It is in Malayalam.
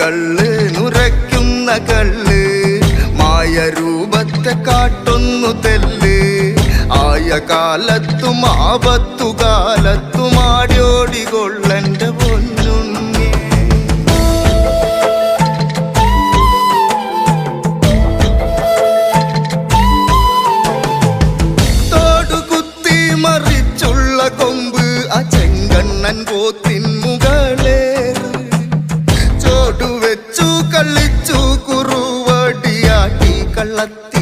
കള്ള് നുരയ്ക്കുന്ന കള്ള് മായരൂപത്തെ കാട്ടുന്നു തെല്ല് ആയ കാലത്തും ആപത്തു കാലത്തും ആടിയോടികൊള്ളന്റെ പൊന്നുണ്ണി തോടുകുത്തി മറിച്ചുള്ള കൊമ്പ് ആ ചെങ്കണ്ണൻ പോത്തിൻ മുകളേറ് ചോടുവെച്ചു കളിച്ചു കുറുവടിയാട്ടി കള്ളത്തി